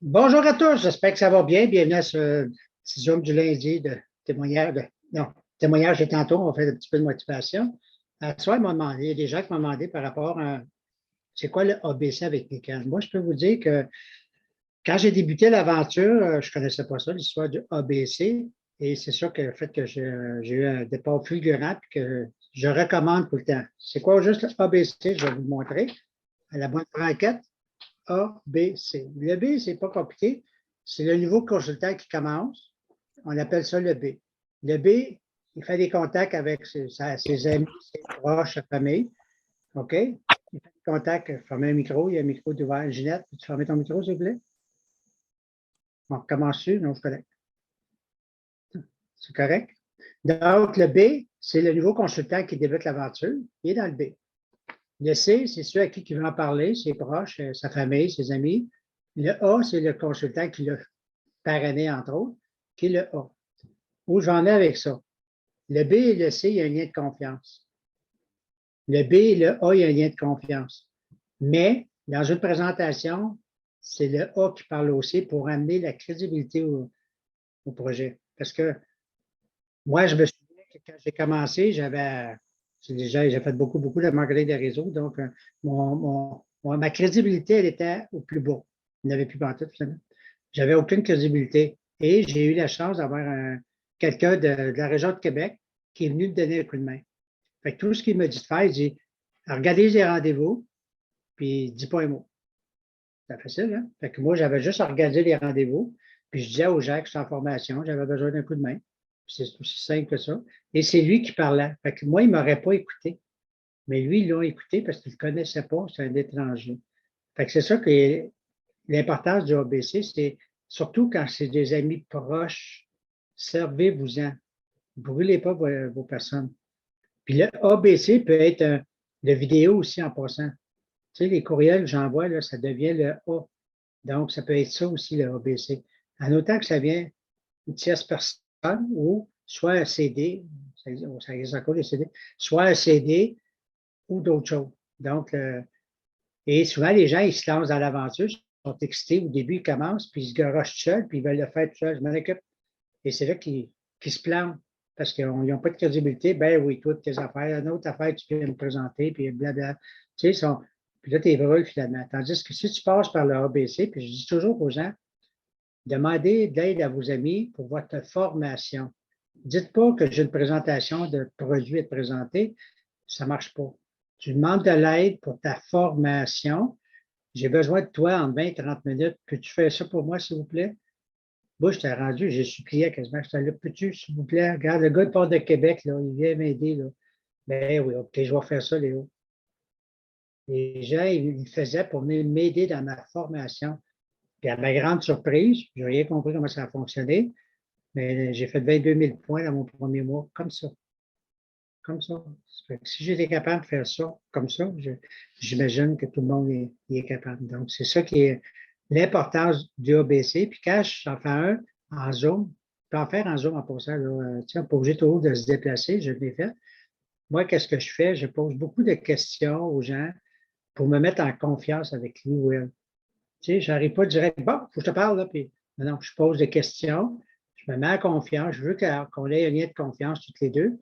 Bonjour à tous, j'espère que ça va bien. Bienvenue à ce petit Zoom du lundi de témoignage. Non, témoignage et tantôt, on fait un petit peu de motivation. À soi, il y a des gens qui m'ont demandé par rapport à c'est quoi le ABC avec Nickel. Moi, je peux vous dire que quand j'ai débuté l'aventure, je ne connaissais pas ça, l'histoire du ABC. Et c'est sûr que le fait que j'ai eu un départ fulgurant et que je recommande tout le temps. C'est quoi juste le ABC? Je vais vous le montrer. À la bonne franquette. A, B, C. Le B, c'est pas compliqué. C'est le nouveau consultant qui commence. On appelle ça le B. Le B, il fait des contacts avec ses amis, ses proches, sa famille. OK? Il fait des contacts, fermez un micro, il y a un micro ouvert. Ginette, peux-tu fermer ton micro, s'il vous plaît? On recommence-tu? Non, je connais. C'est correct? Donc, le B, c'est le nouveau consultant qui débute l'aventure. Il est dans le B. Le C, c'est ceux à qui il veut en parler, ses proches, sa famille, ses amis. Le A, c'est le consultant qui l'a parrainé, entre autres, qui est le A. Où j'en ai avec ça? Le B et le C, il y a un lien de confiance. Le B et le A, il y a un lien de confiance. Mais, dans une présentation, c'est le A qui parle aussi pour amener la crédibilité au projet. Parce que moi, je me souviens que quand j'ai commencé, j'ai fait beaucoup de marketing de réseau, donc ma crédibilité, elle était au plus bas. Il n'y avait plus pantoute, finalement. J'avais aucune crédibilité. Et j'ai eu la chance d'avoir quelqu'un de la région de Québec qui est venu me donner un coup de main. Fait que tout ce qu'il m'a dit de faire, il dit regardez les rendez-vous, puis dis pas un mot. C'est facile, hein? Fait que moi, j'avais juste à regarder les rendez-vous, puis je disais aux gens que j'étais en formation, j'avais besoin d'un coup de main. C'est aussi simple que ça. Et c'est lui qui parlait. Fait que moi, il ne m'aurait pas écouté. Mais lui, il l'a écouté parce qu'il ne le connaissait pas, c'est un étranger. Fait que c'est ça que l'importance du ABC, c'est surtout quand c'est des amis proches, servez-vous-en. Ne brûlez pas vos personnes. Puis le ABC peut être de vidéo aussi en passant. Tu sais, les courriels que j'envoie, là, ça devient le A. Donc, ça peut être ça aussi, le ABC. En autant que ça vient une tierce personne ou soit un CD, ça existe encore les CD, soit un CD ou d'autres choses. Donc, et souvent, les gens, ils se lancent dans l'aventure, ils sont excités au début, ils commencent, puis ils se garochent tout seuls, puis ils veulent le faire tout seuls. Je m'en occupe. Et c'est là qu'ils se plantent parce qu'ils n'ont pas de crédibilité. Ben oui, toi, tes affaires, une autre affaire, tu peux me présenter, puis blablabla. Tu sais, puis là, tu es brûles finalement. Tandis que si tu passes par le ABC, puis je dis toujours aux gens, demandez de l'aide à vos amis pour votre formation. Dites pas que j'ai une présentation de produit à te présenter, ça ne marche pas. Tu demandes de l'aide pour ta formation. J'ai besoin de toi en 20-30 minutes. Peux-tu faire ça pour moi, s'il vous plaît? Moi, je t'ai rendu, j'ai supplié quasiment. Je t'ai dit, peux-tu, s'il vous plaît, regarde, le gars part de Québec, là, il vient m'aider. Là. Ben oui, OK, je vais faire ça, Léo. Les gens, ils le faisaient pour venir m'aider dans ma formation. Puis à ma grande surprise, je n'ai rien compris comment ça a fonctionné, mais j'ai fait 22 000 points dans mon premier mois, comme ça. Comme ça. Si j'étais capable de faire ça comme ça, j'imagine que tout le monde est capable. Donc, c'est ça qui est l'importance du ABC. Puis quand j'en fais un en Zoom, je peux en faire en Zoom en passant, là, tu sais, pas obligé toujours de se déplacer, je l'ai fait. Moi, qu'est-ce que je fais? Je pose beaucoup de questions aux gens pour me mettre en confiance avec lui ou elle. Tu sais, je n'arrive pas direct, bon, il faut que je te parle, là, puis non, je pose des questions, je me mets en confiance, je veux qu'on ait un lien de confiance toutes les deux.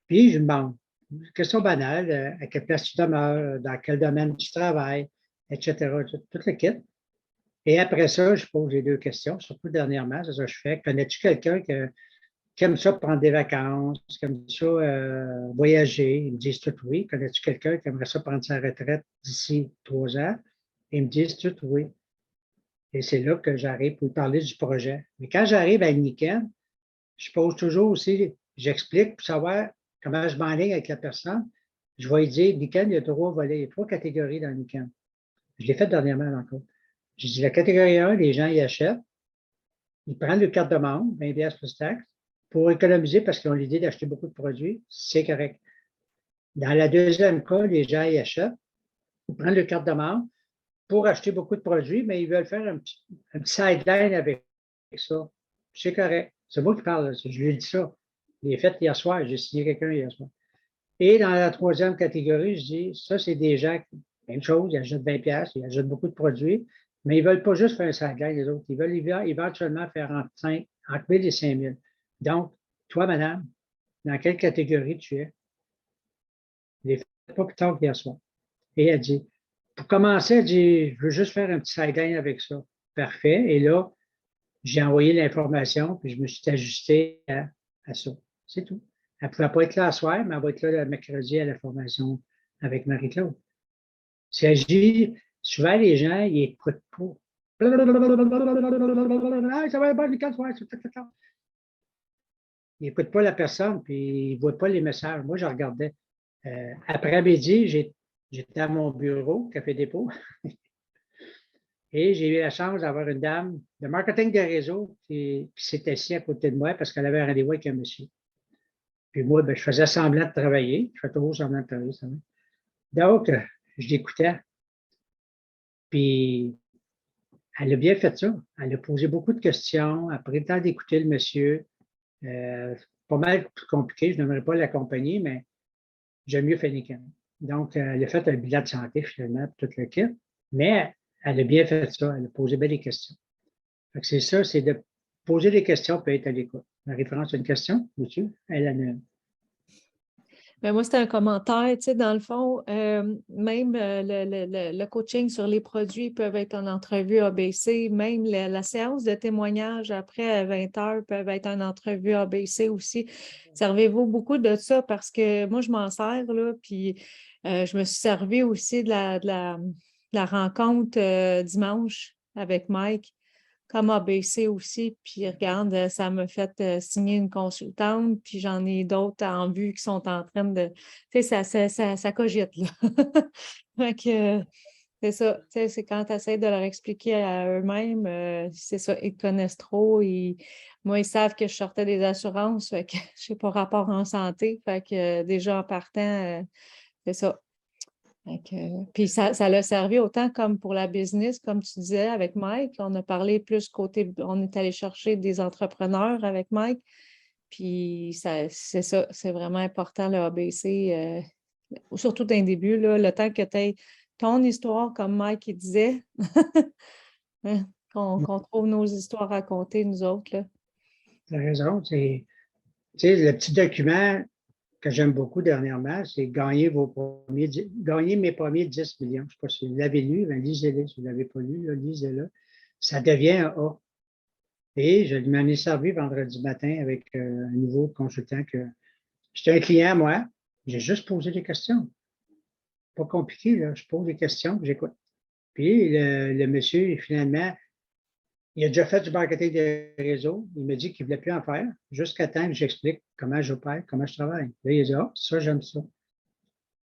Puis, je me demande, question banale, à quelle place tu demeures, dans quel domaine tu travailles, etc. Tout le kit. Et après ça, je pose les deux questions, surtout dernièrement, c'est ça que je fais. Connais-tu quelqu'un qui aime ça prendre des vacances, qui aime ça voyager? Ils me disent tout oui. Connais-tu quelqu'un qui aimerait ça prendre sa retraite d'ici 3 ans? Ils me disent tout oui. Et c'est là que j'arrive pour parler du projet. Mais quand j'arrive à Niken, je pose toujours aussi, j'explique pour savoir comment je m'enligne avec la personne. Je vais lui dire, Niken, il y a 3 volets, il y a 3 catégories dans Niken. Je l'ai fait dernièrement encore. J'ai dit, la catégorie 1, les gens y achètent. Ils prennent le carte de membre, 20$ plus taxe, pour économiser parce qu'ils ont l'idée d'acheter beaucoup de produits. C'est correct. Dans la deuxième cas, les gens y achètent. Ils prennent le carte de membre pour acheter beaucoup de produits, mais ils veulent faire un petit sideline avec ça. C'est correct. C'est moi qui parle. Je lui ai dit ça. Je l'ai fait hier soir. J'ai signé quelqu'un hier soir. Et dans la troisième catégorie, je dis, ça, c'est des gens, même chose, ils achètent 20$, ils achètent beaucoup de produits, Mais ils ne veulent pas juste faire un sideline, les autres. Ils veulent éventuellement faire entre 1000 et 5000. Donc, toi, madame, dans quelle catégorie tu es? Je ne l'ai fait pas plus tard qu'hier soir. Et elle dit, pour commencer, elle dit, je veux juste faire un petit sideline avec ça. Parfait. Et là, j'ai envoyé l'information, puis je me suis ajusté à ça. C'est tout. Elle ne pouvait pas être là ce soir, mais elle va être là le mercredi à la formation avec Marie-Claude. Il s'agit, souvent les gens, ils n'écoutent pas. Ça va pas, ils n'écoutent pas la personne, puis ils ne voient pas les messages. Moi, je regardais. Après-midi, j'étais à mon bureau, Café Dépôt, et j'ai eu la chance d'avoir une dame de marketing de réseau qui s'est assise à côté de moi parce qu'elle avait un rendez-vous avec un monsieur. Puis moi, ben, je faisais semblant de travailler. Je fais toujours semblant de travailler. Donc, je l'écoutais. Puis, elle a bien fait ça. Elle a posé beaucoup de questions. Elle a pris le temps d'écouter le monsieur. Pas mal plus compliqué. Je n'aimerais pas l'accompagner, mais j'aime mieux Fennekin. Donc, elle a fait un bilan de santé finalement, pour toute l'équipe. Mais elle a bien fait ça. Elle a posé bien des questions. C'est ça, c'est de poser des questions et être à l'écoute. Marie-France, une question, monsieur? Elle en a une. Mais moi, c'était un commentaire, tu sais, dans le fond, même le coaching sur les produits peuvent être en entrevue ABC, même la séance de témoignage après 20 heures peuvent être en entrevue ABC aussi. Servez-vous beaucoup de ça parce que moi, je m'en sers, là, puis je me suis servi aussi de la rencontre dimanche avec Mike comme ABC aussi. Puis regarde, ça m'a fait signer une consultante, puis j'en ai d'autres en vue qui sont en train de. Tu sais, ça cogite, là. Fait que, c'est ça. Tu sais, c'est quand tu essaies de leur expliquer à eux-mêmes, c'est ça, ils te connaissent trop. Moi, ils savent que je sortais des assurances, fait que je n'ai pas rapport en santé. Fait que déjà en partant, c'est ça. Puis ça l'a servi autant comme pour la business, comme tu disais avec Mike. On a parlé plus côté, on est allé chercher des entrepreneurs avec Mike. Puis c'est ça, c'est vraiment important le ABC, surtout d'un début, là, le temps que tu aies ton histoire, comme Mike il disait, hein, qu'on trouve nos histoires à raconter, nous autres. Là. Tu as raison. Tu sais, le petit document que j'aime beaucoup dernièrement, c'est gagner mes premiers 10 millions. Je ne sais pas si vous l'avez lu, ben lisez-le. Si vous ne l'avez pas lu, là, lisez-le. Ça devient un A. Et je m'en ai servi vendredi matin avec un nouveau consultant que j'étais un client, moi. J'ai juste posé des questions. Pas compliqué, là. Je pose des questions, puis j'écoute. Puis le monsieur, finalement, il a déjà fait du marketing de réseau. Il me dit qu'il ne voulait plus en faire jusqu'à temps que j'explique comment j'opère, comment je travaille. Là, il a dit, ah, ça, j'aime ça.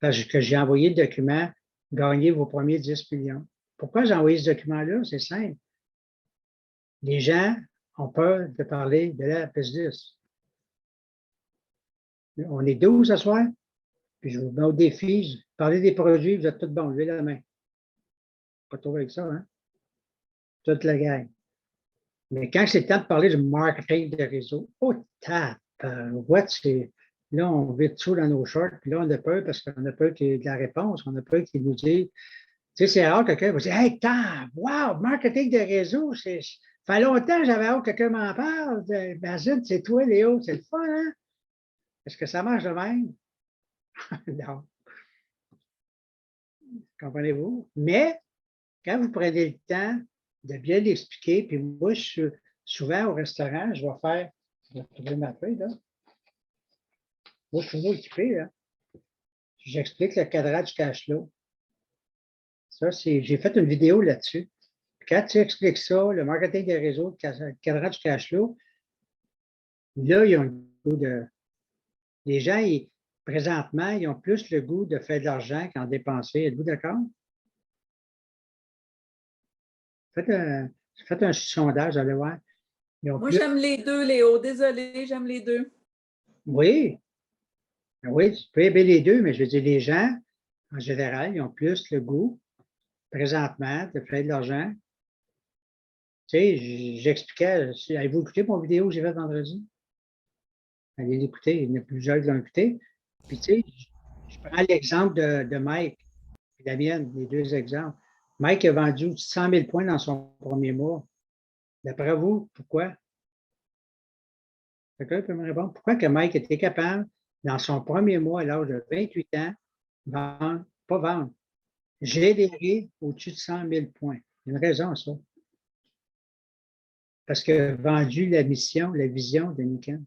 Parce que j'ai envoyé le document, gagner vos premiers 10 millions. Pourquoi j'ai envoyé ce document-là? C'est simple. Les gens ont peur de parler de la business. On est 12 ce soir, puis je vous mets au défi, parler des produits, vous êtes tous bons, levez la main. Pas trop avec ça, hein? Toute la gang. Mais quand c'est le temps de parler du marketing de réseau, oh, là, on vit tout dans nos shorts, puis là, on a peur parce qu'on a peur qu'il y ait de la réponse, on a peur qu'il nous dise, tu sais, c'est rare que quelqu'un va dire, hey, wow, marketing de réseau, ça fait longtemps que j'avais hâte que quelqu'un m'en parle. Imagine, c'est toi, Léo, c'est le fun, hein? Est-ce que ça marche de même? Non, comprenez-vous? Mais quand vous prenez le temps de bien l'expliquer, puis moi, souvent au restaurant, je vais trouver ma feuille, là. Moi, je suis toujours équipé, là. J'explique le cadrage du cash flow. Ça, j'ai fait une vidéo là-dessus. Quand tu expliques ça, le marketing des réseaux, le cadrage du cash flow, là, ils ont le goût de. Les gens, présentement, ils ont plus le goût de faire de l'argent qu'en dépenser. Êtes-vous d'accord? Faites un sondage, allez voir. Moi, j'aime les deux, Léo. Désolée, j'aime les deux. Oui, oui, tu peux aimer les deux, mais je veux dire, les gens, en général, ils ont plus le goût, présentement, de faire de l'argent. Tu sais, j'expliquais, avez-vous écouté mon vidéo que j'ai faite vendredi? Allez l'écouter, il y en a plusieurs qui l'ont écouté. Puis, tu sais, je prends l'exemple de Mike et la mienne, les deux exemples. Mike a vendu 100 000 points dans son premier mois. D'après vous, pourquoi? Quelqu'un peut me répondre? Pourquoi que Mike était capable, dans son premier mois, à l'âge de 28 ans, pas vendre, générer au-dessus de 100 000 points? Il y a une raison à ça. Parce qu'il a vendu la mission, la vision de Nikon.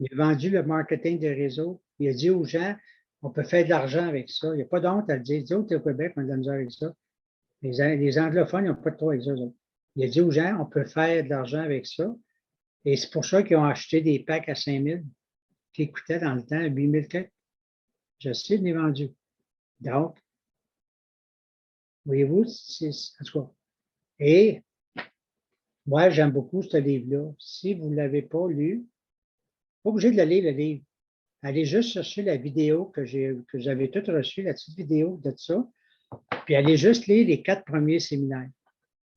Il a vendu le marketing de réseau. Il a dit aux gens, on peut faire de l'argent avec ça. Il n'y a pas d'honte à le dire. Les autres au Québec, on a de la misère avec ça. Les anglophones, ils n'ont pas de trop avec ça. Il a dit aux gens, on peut faire de l'argent avec ça. Et c'est pour ça qu'ils ont acheté des packs à 5 000 qui coûtaient dans le temps 8 000 quelques. Je sais, je l'ai vendu. Donc, voyez-vous, en tout cas. Et moi, j'aime beaucoup ce livre-là. Si vous ne l'avez pas lu, pas obligé de le lire, le livre. Allez juste chercher la vidéo que j'avais toute reçue, la petite vidéo de ça, puis allez juste lire les 4 premiers séminaires.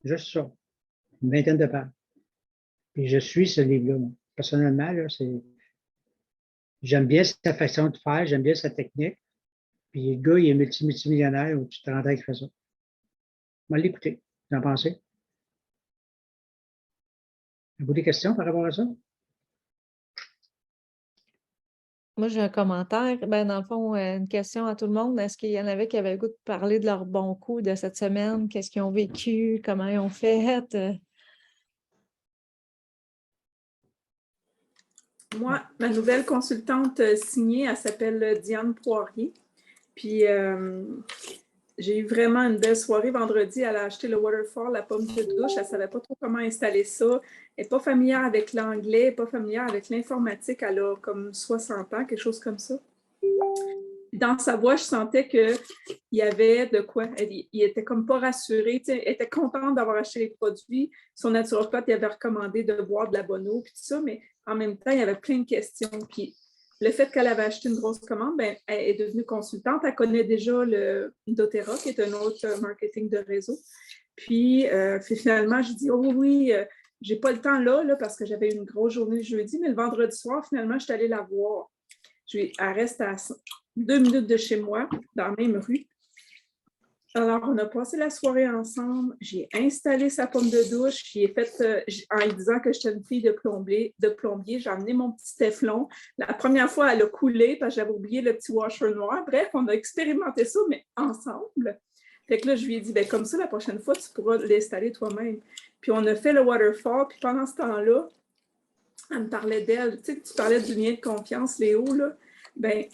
Juste ça. Une vingtaine de pages. Puis je suis ce livre-là. Personnellement, là, j'aime bien sa façon de faire, j'aime bien sa technique. Puis le gars, il est multimillionnaire au-dessus de 30 ans qu'il fait ça. On va l'écouter. Vous en pensez? Avez-vous des questions par rapport à ça? Moi, j'ai un commentaire. Ben, dans le fond, une question à tout le monde. Est-ce qu'il y en avait qui avaient le goût de parler de leur bon coup de cette semaine? Qu'est-ce qu'ils ont vécu? Comment ils ont fait? Moi, ma nouvelle consultante signée, elle s'appelle Diane Poirier. Puis, j'ai eu vraiment une belle soirée. Vendredi, elle a acheté le Waterfall, la pomme de douche. Elle ne savait pas trop comment installer ça. Elle n'est pas familière avec l'anglais, elle n'est pas familière avec l'informatique. Elle a comme 60 ans, quelque chose comme ça. Dans sa voix, je sentais qu'il y avait de quoi. Il était comme pas rassuré. Elle était contente d'avoir acheté les produits. Son naturopathe il avait recommandé de boire de la Bono, puis tout ça, mais en même temps, il y avait plein de questions. Puis le fait qu'elle avait acheté une grosse commande, ben, elle est devenue consultante. Elle connaît déjà le doTERRA, qui est un autre marketing de réseau. Puis finalement, je dis, oh oui, j'ai pas le temps là, parce que j'avais une grosse journée le jeudi, mais le vendredi soir, finalement, je suis allée la voir. Elle reste à 2 minutes de chez moi, dans la même rue. Alors, on a passé la soirée ensemble. J'ai installé sa pomme de douche. J'y ai fait, en lui disant que j'étais une fille de plombier, j'ai amené mon petit téflon. La première fois, elle a coulé parce que j'avais oublié le petit washer noir. Bref, on a expérimenté ça, mais ensemble. Fait que là, je lui ai dit, ben, comme ça, la prochaine fois, tu pourras l'installer toi-même. Puis, on a fait le waterfall. Puis, pendant ce temps-là, elle me parlait d'elle. Tu sais, tu parlais du lien de confiance, Léo, là. Ben,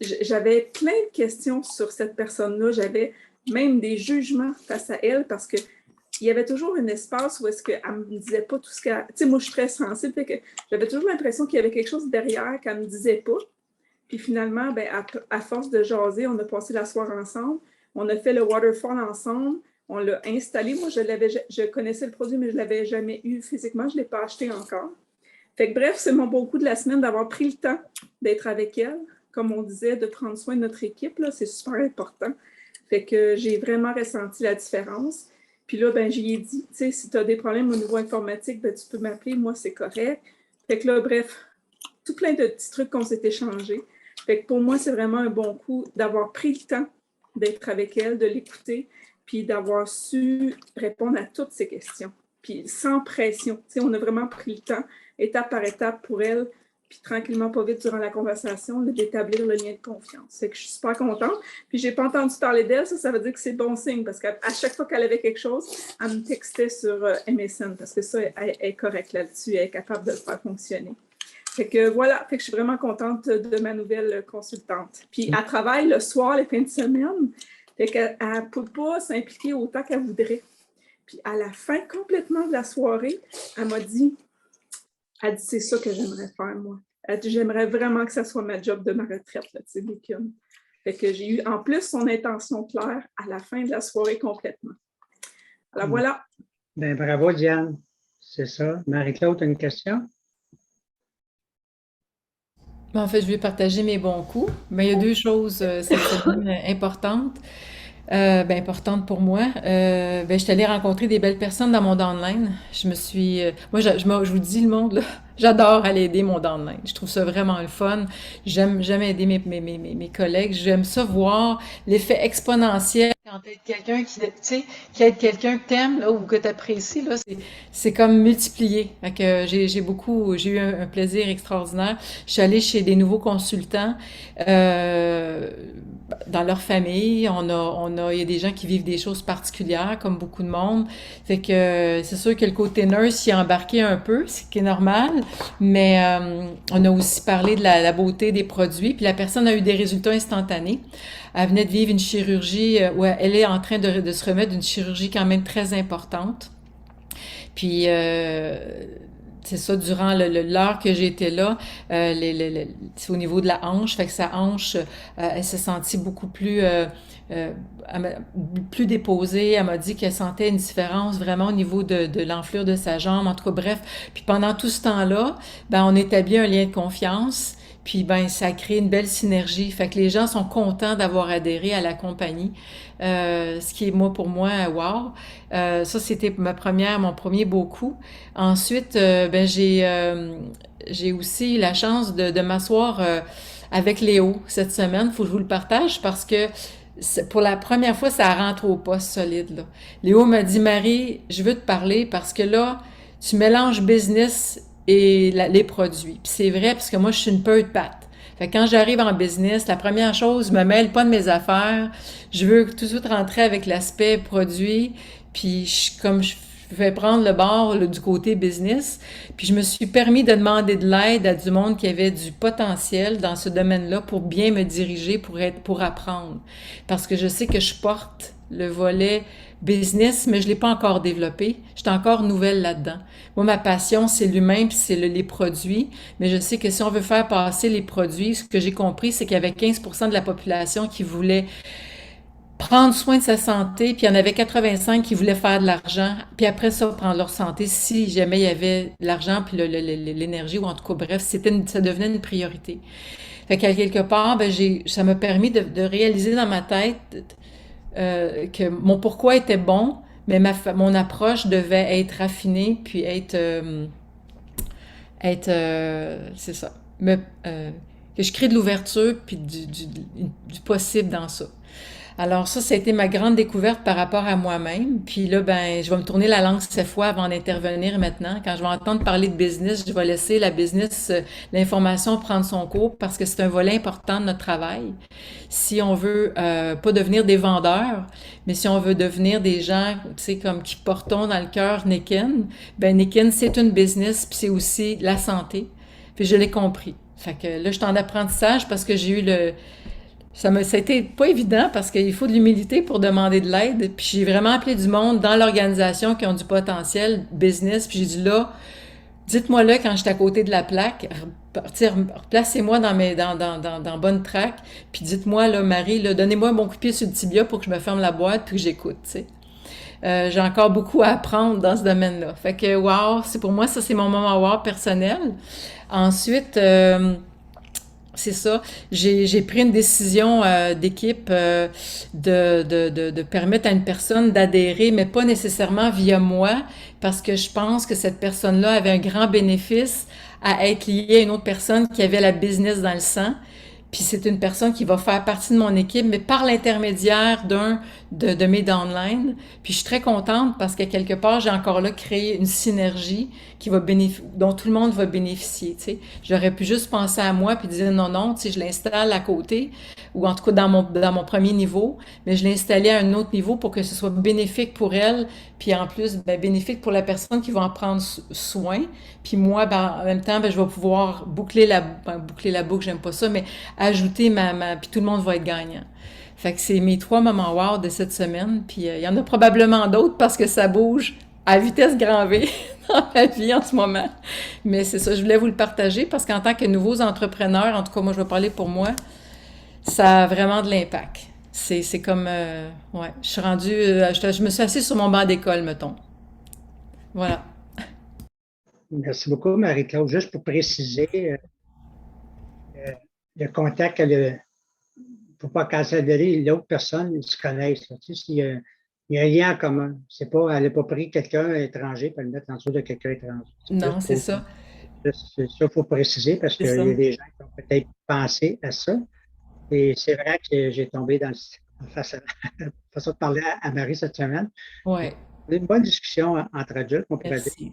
j'avais plein de questions sur cette personne-là. J'avais même des jugements face à elle parce qu'il y avait toujours un espace où est-ce qu'elle ne me disait pas tout ce qu'elle... Tu sais, moi, je suis très sensible, fait que j'avais toujours l'impression qu'il y avait quelque chose derrière qu'elle ne me disait pas. Puis finalement, ben, à force de jaser, on a passé la soirée ensemble. On a fait le waterfall ensemble. On l'a installé. Moi, je connaissais le produit, mais je ne l'avais jamais eu physiquement. Je ne l'ai pas acheté encore. Fait que bref, c'est mon beau coup de la semaine d'avoir pris le temps d'être avec elle. Comme on disait, de prendre soin de notre équipe, là, c'est super important. Fait que j'ai vraiment ressenti la différence. Puis là, ben, j'y ai dit, tu sais, si tu as des problèmes au niveau informatique, ben, tu peux m'appeler, moi, c'est correct. Fait que là, bref, tout plein de petits trucs qu'on s'est échangés. Fait que pour moi, c'est vraiment un bon coup d'avoir pris le temps d'être avec elle, de l'écouter, puis d'avoir su répondre à toutes ces questions. Puis sans pression. Tu sais, on a vraiment pris le temps, étape par étape pour elle, puis tranquillement, pas vite, durant la conversation, d'établir le lien de confiance. Fait que je suis super contente. Puis j'ai pas entendu parler d'elle, ça veut dire que c'est bon signe, parce qu'à chaque fois qu'elle avait quelque chose, elle me textait sur MSN, parce que ça, elle est correcte là-dessus, elle est capable de le faire fonctionner. Fait que voilà, fait que je suis vraiment contente de ma nouvelle consultante. Puis elle travaille le soir, les fins de semaine, fait qu'elle ne peut pas s'impliquer autant qu'elle voudrait. Puis à la fin complètement de la soirée, elle m'a dit, c'est ça que j'aimerais faire, moi. Elle dit, j'aimerais vraiment que ça soit ma job de ma retraite, là, tu sais, Bacon. Fait que j'ai eu, en plus, son intention claire à la fin de la soirée complètement. Alors voilà. Bien, bravo, Diane. C'est ça. Marie-Claude, tu as une question? En fait, je vais partager mes bons coups. Mais il y a deux choses cette semaine importantes. Importante pour moi. Je suis allée rencontrer des belles personnes dans mon downline. Je me suis... moi, je vous dis, le monde, là, j'adore aller aider mon downline. Je trouve ça vraiment le fun. J'aime aider mes collègues. J'aime ça voir l'effet exponentiel Quand t'aides quelqu'un qui aide quelqu'un que t'aimes là, ou que t'apprécies, là, c'est comme multiplié. Fait que j'ai eu un plaisir extraordinaire. Je suis allée chez des nouveaux consultants euh, dans leur famille. Il y a des gens qui vivent des choses particulières, comme beaucoup de monde. Fait que c'est sûr que le côté nurse y a embarqué un peu, ce qui est normal. Mais on a aussi parlé de la beauté des produits. Puis la personne a eu des résultats instantanés. Elle venait de vivre une chirurgie où elle est en train de se remettre d'une chirurgie quand même très importante. Puis, c'est ça, durant l'heure que j'étais là, c'est au niveau de la hanche, fait que sa hanche, elle s'est sentie beaucoup euh, plus déposée. Elle m'a dit qu'elle sentait une différence vraiment au niveau de l'enflure de sa jambe. En tout cas, bref. Puis pendant tout ce temps-là, ben, on établit un lien de confiance. Puis ben ça crée une belle synergie. Fait que les gens sont contents d'avoir adhéré à la compagnie. Ce qui est moi pour moi, wow. Ça c'était mon premier beau coup. Ensuite, ben j'ai aussi eu la chance de m'asseoir avec Léo cette semaine. Faut que je vous le partage parce que pour la première fois, ça rentre au poste solide, là. Léo m'a dit, Marie, je veux te parler parce que là, tu mélanges business et les produits. Puis c'est vrai parce que moi, je suis une peu de patte. Fait que quand j'arrive en business, la première chose, je me mêle pas de mes affaires. Je veux tout de suite rentrer avec l'aspect produit. Puis comme je vais prendre le bord là, du côté business. Puis je me suis permis de demander de l'aide à du monde qui avait du potentiel dans ce domaine-là pour bien me diriger, pour apprendre. Parce que je sais que je porte le volet business, mais je l'ai pas encore développé. Je suis encore nouvelle là-dedans. Moi, ma passion, c'est l'humain puis c'est les produits. Mais je sais que si on veut faire passer les produits, ce que j'ai compris, c'est qu'il y avait 15% de la population qui voulait prendre soin de sa santé, puis il y en avait 85 qui voulaient faire de l'argent, puis après ça, prendre leur santé, si jamais il y avait l'argent, puis l'énergie, ou en tout cas, bref, ça devenait une priorité. Fait qu'à quelque part, ben, ça m'a permis de réaliser dans ma tête que mon pourquoi était bon, mais mon approche devait être raffinée, puis c'est ça, que je crée de l'ouverture, puis du possible dans ça. Alors ça a été ma grande découverte par rapport à moi-même. Puis là, ben, je vais me tourner la langue cette fois avant d'intervenir maintenant. Quand je vais entendre parler de business, je vais laisser l'information prendre son cours parce que c'est un volet important de notre travail. Si on veut pas devenir des vendeurs, mais si on veut devenir des gens, tu sais, comme qui portons dans le cœur Nikken, ben Nikken, c'est une business, puis c'est aussi la santé. Puis je l'ai compris. Fait que là, je suis en apprentissage parce que j'ai eu ça a été pas évident parce qu'il faut de l'humilité pour demander de l'aide. Puis j'ai vraiment appelé du monde dans l'organisation qui ont du potentiel business. Puis j'ai dit là, dites-moi là quand j'étais à côté de la plaque, replacez-moi dans bonne track. Puis dites-moi là, Marie, là, donnez-moi un bon coup de pied sur le tibia pour que je me ferme la boîte puis que j'écoute, tu sais. J'ai encore beaucoup à apprendre dans ce domaine-là. Fait que wow, c'est pour moi, ça c'est mon moment wow personnel. Ensuite, c'est ça. J'ai pris une décision d'équipe de permettre à une personne d'adhérer, mais pas nécessairement via moi, parce que je pense que cette personne-là avait un grand bénéfice à être liée à une autre personne qui avait la business dans le sang. Puis c'est une personne qui va faire partie de mon équipe, mais par l'intermédiaire de mes downlines. Puis je suis très contente parce que quelque part, j'ai encore là créé une synergie dont tout le monde va bénéficier, tu sais. J'aurais pu juste penser à moi puis dire non, non, tu sais, je l'installe à côté, ou en tout cas dans mon premier niveau, mais je l'ai installé à un autre niveau pour que ce soit bénéfique pour elle, puis en plus, ben, bénéfique pour la personne qui va en prendre soin. Puis moi, ben, en même temps, ben, je vais pouvoir boucler la boucle, j'aime pas ça, mais ajouter puis tout le monde va être gagnant. Fait que c'est mes 3 moments wow de cette semaine. Puis il y en a probablement d'autres parce que ça bouge à vitesse grand V dans ma vie en ce moment. Mais c'est ça, je voulais vous le partager parce qu'en tant que nouveaux entrepreneurs, en tout cas moi je vais parler pour moi, ça a vraiment de l'impact. C'est comme, ouais, je suis rendue, je me suis assise sur mon banc d'école, mettons. Voilà. Merci beaucoup, Marie-Claude. Juste pour préciser, le contact, il ne faut pas canceller l'autre personne, ils se connaissent. Là. Tu sais, il y a un lien en commun. Elle n'a pas pris quelqu'un étranger pour le mettre en dessous de quelqu'un étranger. Non, c'est ça. C'est ça qu'il faut préciser parce qu'il y a des gens qui ont peut-être pensé à ça. Et c'est vrai que j'ai tombé dans face à, façon de parler à Marie cette semaine. Ouais, On a une bonne discussion entre adultes, on pourrait dire. merci.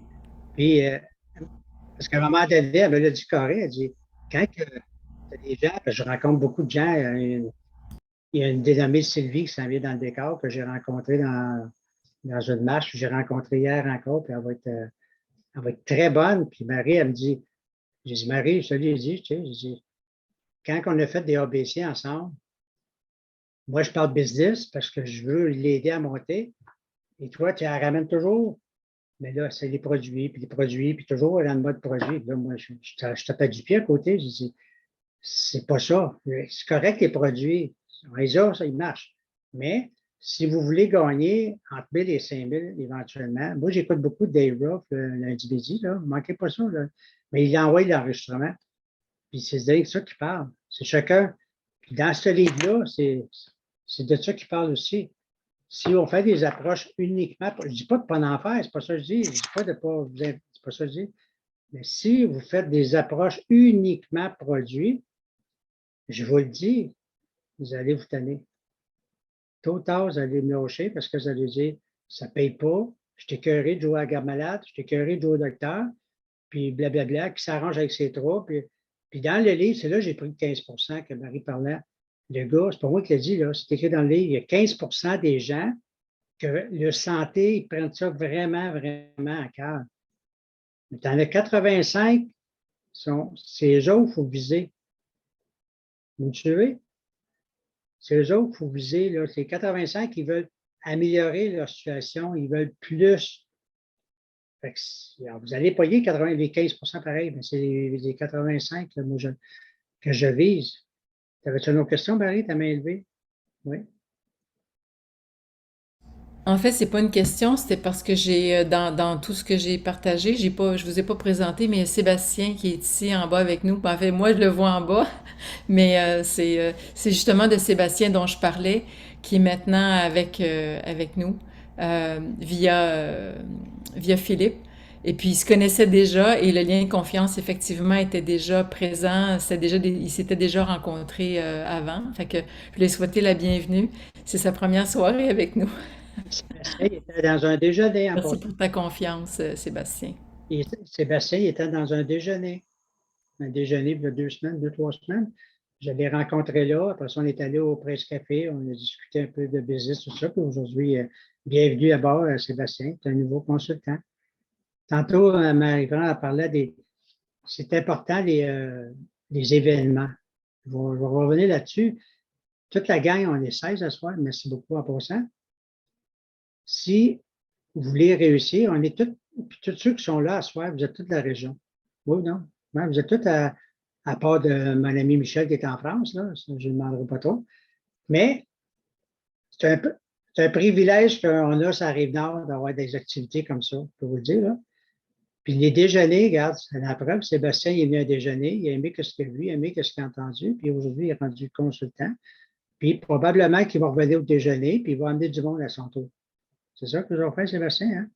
Puis, parce qu'à un moment donné, elle me l'a dit carré, elle dit, quand tu as des gens, je rencontre beaucoup de gens, il y a une dénommée Sylvie qui s'en vient dans le décor que j'ai rencontrée dans une marche que j'ai rencontrée hier encore, puis elle va être très bonne. Puis Marie, elle me dit, j'ai dit, Marie, je te l'ai dit, tu sais, j'ai dit, quand on a fait des ABC ensemble, moi, je parle business parce que je veux l'aider à monter. Et toi, tu la ramènes toujours. Mais là, c'est les produits, puis toujours dans le mode produit. Là, moi, je tape du pied à côté. Je dis, c'est pas ça. C'est correct, les produits. On les a, ça, ils marchent. Mais si vous voulez gagner entre 1000 et 5000 éventuellement, moi, j'écoute beaucoup de Dave Ruff, lundi midi, là. Ne manquez pas ça, là. Mais il envoie l'enregistrement. Puis c'est de ça qu'il parle. C'est chacun. Puis dans ce livre-là, c'est de ça qu'il parle aussi. Si on fait des approches uniquement, je ne dis pas de ne pas en faire, c'est pas ça que je dis, je ne dis pas de pas vous, c'est pas ça que je dis, mais si vous faites des approches uniquement produits, je vous le dis, vous allez vous tanner. Tôt ou tard, vous allez me lâcher parce que vous allez dire, ça ne paye pas, je t'ai écœuré de jouer à la garde malade, je t'ai écœuré de jouer au docteur, puis blablabla, qui s'arrange avec ses trois. Puis dans le livre, c'est là que j'ai pris le 15 que Marie parlait. Le gars, c'est pas moi qui l'ai dit, là, c'est écrit dans le livre, il y a 15 des gens que le santé, ils prennent ça vraiment, vraiment à cœur. Mais tu en as 85, c'est eux autres qu'il faut viser. Vous me suivez? C'est eux autres qu'il faut viser. Là. C'est 85 qui veulent améliorer leur situation, ils veulent plus. Fait que, alors, vous allez payer 80, les 15 pareil, mais c'est les 85 là, moi, que je vise. T'avais-tu une autre question, Barry? Ta main levée? Oui. En fait, c'est pas une question, c'était parce que dans tout ce que j'ai partagé, je vous ai pas présenté, mais il y a Sébastien qui est ici en bas avec nous. En fait, moi, je le vois en bas, mais c'est justement de Sébastien dont je parlais, qui est maintenant avec nous via Philippe. Et puis, ils se connaissaient déjà et le lien de confiance, effectivement, était déjà présent. Ils s'étaient déjà rencontrés avant. Fait que je lui ai souhaité la bienvenue. C'est sa première soirée avec nous. Sébastien il était dans un déjeuner en Merci passant. pour ta confiance, Sébastien. Sébastien il était dans un déjeuner. Un déjeuner il y a 2 semaines, 2, 3 semaines. Je l'ai rencontré là. Après ça, on est allé au Presse Café. On a discuté un peu de business, tout ça. Puis aujourd'hui, bienvenue à bord, Sébastien. Tu es un nouveau consultant. Tantôt, Marie-France parlait des. C'est important, les événements. Je vais revenir là-dessus. Toute la gang, on est 16 ce soir. Merci beaucoup en passant. Si vous voulez réussir, on est tous ceux qui sont là à soir, vous êtes tous de la région. Oui, non? Ouais, vous êtes tous à part de mon ami Michel qui est en France, là, ça, je ne demanderai pas trop. Mais c'est un privilège qu'on a sur la Rive-Nord d'avoir des activités comme ça, je peux vous le dire. Là. Puis les déjeuners, regarde, c'est la preuve, Sébastien il est venu à déjeuner, il a aimé ce qu'il a vu, il a aimé ce qu'il a entendu, puis aujourd'hui, il est rendu consultant. Puis probablement qu'il va revenir au déjeuner, puis il va amener du monde à son tour. C'est ça que je vais faire, Sébastien, hein?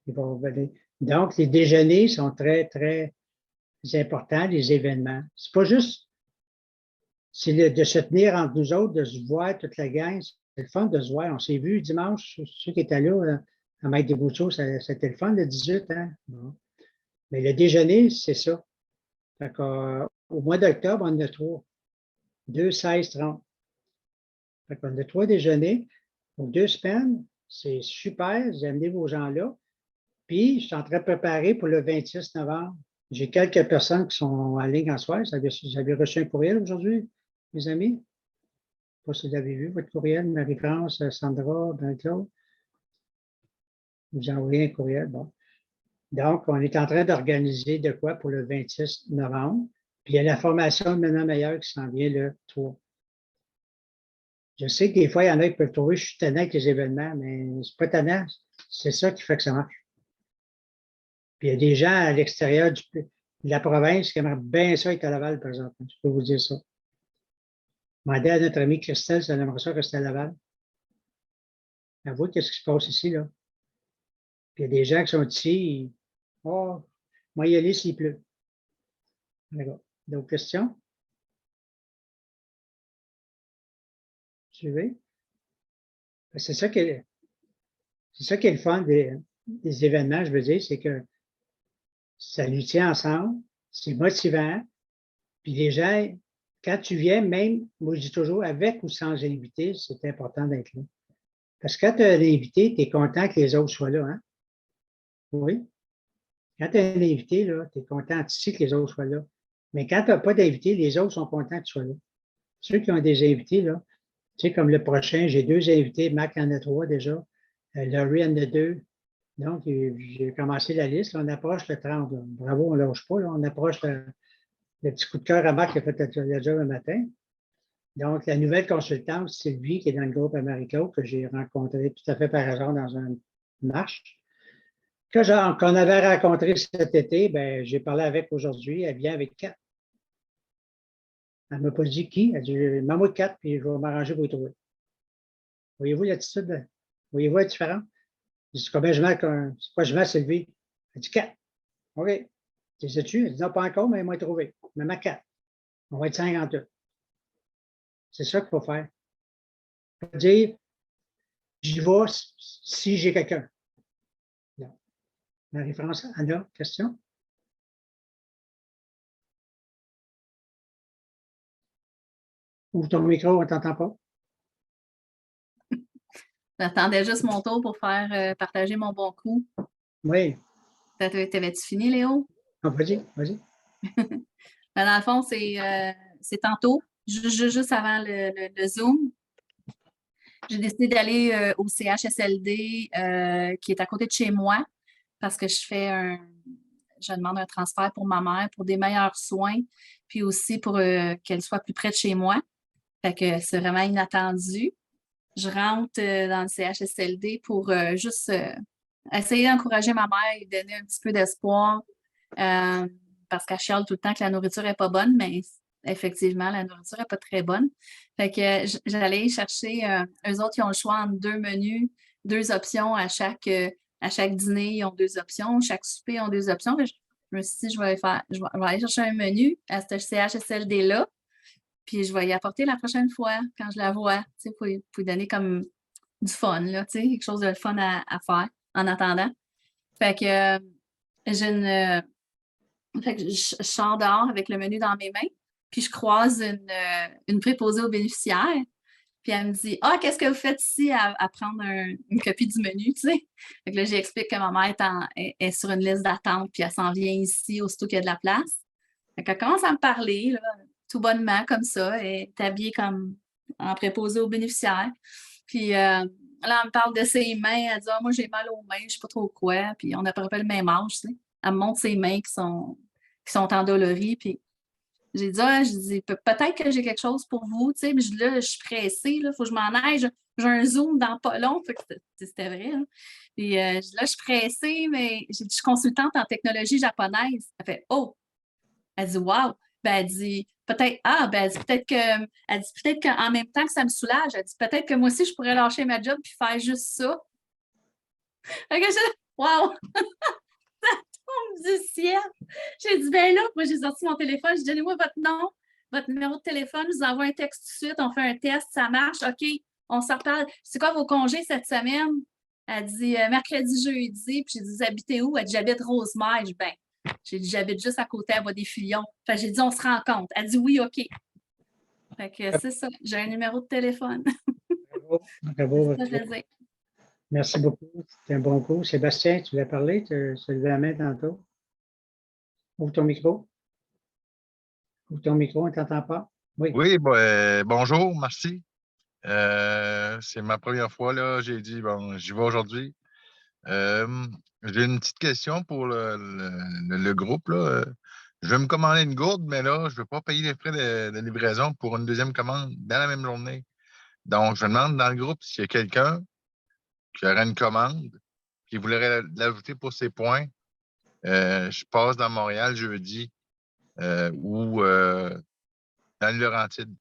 Il va revenir. Donc, les déjeuners sont très, très importants, les événements. C'est pas juste de se tenir entre nous autres, de se voir toute la gang. C'est le fun de se voir. On s'est vu dimanche, ceux qui étaient là, à Maître des Boutures, c'était le fun le 18 ans. Bon. Mais le déjeuner, c'est ça. Au mois d'octobre, on en a 3. 2, 16, 30. On a 3 déjeuners pour 2 semaines. C'est super. Vous amenez vos gens là. Puis, je suis en train de préparer pour le 26 novembre. J'ai quelques personnes qui sont en ligne en soir. Vous avez reçu un courriel aujourd'hui, mes amis? Je ne sais pas si vous avez vu votre courriel, Marie-France, Sandra, Ben-Claude. Vous envoyez un courriel. Bon. Donc, on est en train d'organiser de quoi pour le 26 novembre. Puis, il y a la formation de Maintenant Meilleur qui s'en vient le 3. Je sais que des fois, il y en a qui peuvent trouver que je suis tannant avec les événements, mais c'est pas tannant. C'est ça qui fait que ça marche. Puis il y a des gens à l'extérieur de la province qui aimeraient bien ça être à Laval, par exemple. Je peux vous dire ça. Demandez à notre amie Christelle si elle aimerait ça rester à Laval. Avouez qu'est-ce qui se passe ici, là. Puis il y a des gens qui sont ici, oh, moi y aller s'il pleut. D'accord. D'autres questions? Suivez. C'est ça qui est le fun des événements, je veux dire, c'est que ça nous tient ensemble, c'est motivant. Puis les gens, quand tu viens, même, moi je dis toujours, avec ou sans invité, c'est important d'être là. Parce que quand tu as un invité, tu es content que les autres soient là, hein? Oui. Quand tu as un invité, tu es content ici que les autres soient là. Mais quand tu n'as pas d'invité, les autres sont contents que tu sois là. Ceux qui ont des invités, là, tu sais, comme le prochain, j'ai 2 invités, Mac en a 3 déjà, Laurie en a 2. Donc, j'ai commencé la liste, là, on approche le 30. Là. Bravo, on ne lâche pas, là, on approche le petit coup de cœur à Mac qui a fait le job le matin. Donc, la nouvelle consultante, Sylvie, qui est dans le groupe Americo, que j'ai rencontré tout à fait par hasard dans une marche, qu'on avait rencontré cet été, ben, j'ai parlé avec aujourd'hui, elle vient avec 4. Elle ne m'a pas dit qui, elle dit, mets-moi 4, puis je vais m'arranger pour y trouver. Voyez-vous l'attitude? Voyez-vous la différence? Je dis, combien je mets, c'est quoi je mets, Sylvie? Elle dit 4. OK. Tu sais-tu? Elle dit, non, pas encore, mais elle m'a trouvé. Mais mets 4. On va être 52. C'est ça qu'il faut faire. Il faut dire, j'y vais si j'ai quelqu'un. Marie-France, Anna, question? Ouvre ton micro, on ne t'entend pas. J'attendais juste mon tour pour faire partager mon bon coup. Oui. T'avais-tu fini, Léo? Ah, vas-y, vas-y. Ben, dans le fond, c'est tantôt, juste avant le Zoom. J'ai décidé d'aller au CHSLD qui est à côté de chez moi parce que je demande un transfert pour ma mère pour des meilleurs soins, puis aussi pour qu'elle soit plus près de chez moi. Fait que c'est vraiment inattendu. Je rentre dans le CHSLD pour juste essayer d'encourager ma mère et donner un petit peu d'espoir parce qu'elle chiale tout le temps que la nourriture n'est pas bonne, mais effectivement, la nourriture n'est pas très bonne. Fait que j'allais chercher, eux autres, ils ont le choix entre 2 menus, 2 options à chaque dîner, ils ont 2 options, chaque souper, ils ont 2 options. Puis je me suis dit, je vais aller chercher un menu à ce CHSLD-là, puis je vais y apporter la prochaine fois quand je la vois, tu sais, pour lui donner comme du fun, là, tu sais, quelque chose de fun à faire en attendant. Fait que fait que je sors dehors avec le menu dans mes mains, puis je croise une préposée aux bénéficiaires, puis elle me dit « Ah, qu'est-ce que vous faites ici à prendre une copie du menu? » tu sais. Fait que là, j'explique que ma mère est sur une liste d'attente, puis elle s'en vient ici aussitôt qu'il y a de la place. Fait qu'elle commence à me parler, là, tout bonnement, comme ça. Elle est habillée comme en préposée aux bénéficiaires. Puis là, elle me parle de ses mains. Elle dit « Ah, moi, j'ai mal aux mains, je ne sais pas trop quoi. » Puis on a à peu près le même âge, tu sais. Elle me montre ses mains qui sont endolories. Puis j'ai dit, je dis, peut-être que j'ai quelque chose pour vous, tu sais, mais là, je suis pressée, il faut que je m'en aille, j'ai un Zoom dans pas long, fait que c'était vrai. Hein. Puis là, je suis pressée, mais je suis consultante en technologie japonaise. Elle fait, oh! Elle dit, wow! Ben, elle dit, peut-être, elle dit, peut-être qu'en même temps que ça me soulage, elle dit, peut-être que moi aussi, je pourrais lâcher ma job puis faire juste ça. Fait que wow! Du ciel. J'ai dit, ben là, moi, j'ai sorti mon téléphone, j'ai dit, donnez-moi votre nom, votre numéro de téléphone, je vous envoie un texte tout de suite, on fait un test, ça marche, OK, on s'en reparle. C'est quoi vos congés cette semaine? Elle dit, mercredi, jeudi, puis j'ai dit, vous habitez où? Elle dit, j'habite Rosemère. J'ai dit, j'habite juste à côté à Bois-des-Filions. Fait que j'ai dit, on se rencontre. Elle dit, oui, OK. Fait que c'est ça, j'ai un numéro de téléphone. Bravo. C'est ça, je veux dire. Merci beaucoup. C'était un bon coup. Sébastien, tu voulais parler? Tu as levé la main tantôt. Ouvre ton micro. Ouvre ton micro, on ne t'entend pas. Oui. Oui, bonjour, merci. C'est ma première fois, là. J'ai dit, bon, j'y vais aujourd'hui. J'ai une petite question pour le groupe, là. Je vais me commander une gourde, mais là, je ne veux pas payer les frais de livraison pour une deuxième commande dans la même journée. Donc, je demande dans le groupe s'il y a quelqu'un qui aurait une commande, qui voudrait l'ajouter pour ses points. Je passe dans Montréal jeudi ou dans le Laurentide.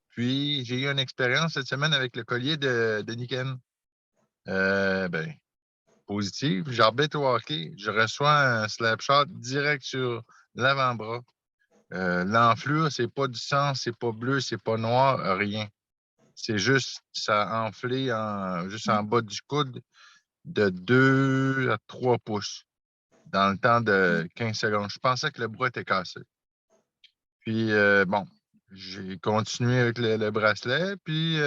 Puis, j'ai eu une expérience cette semaine avec le collier de Niken. Positive. J'arbitre au hockey. Je reçois un slap shot direct sur l'avant-bras. L'enflure, c'est pas du sang, c'est pas bleu, c'est pas noir, rien. c'est juste, ça a enflé juste en bas du coude de 2 à 3 pouces dans le temps de 15 secondes. Je pensais que le bras était cassé. Puis, bon, j'ai continué avec le bracelet, puis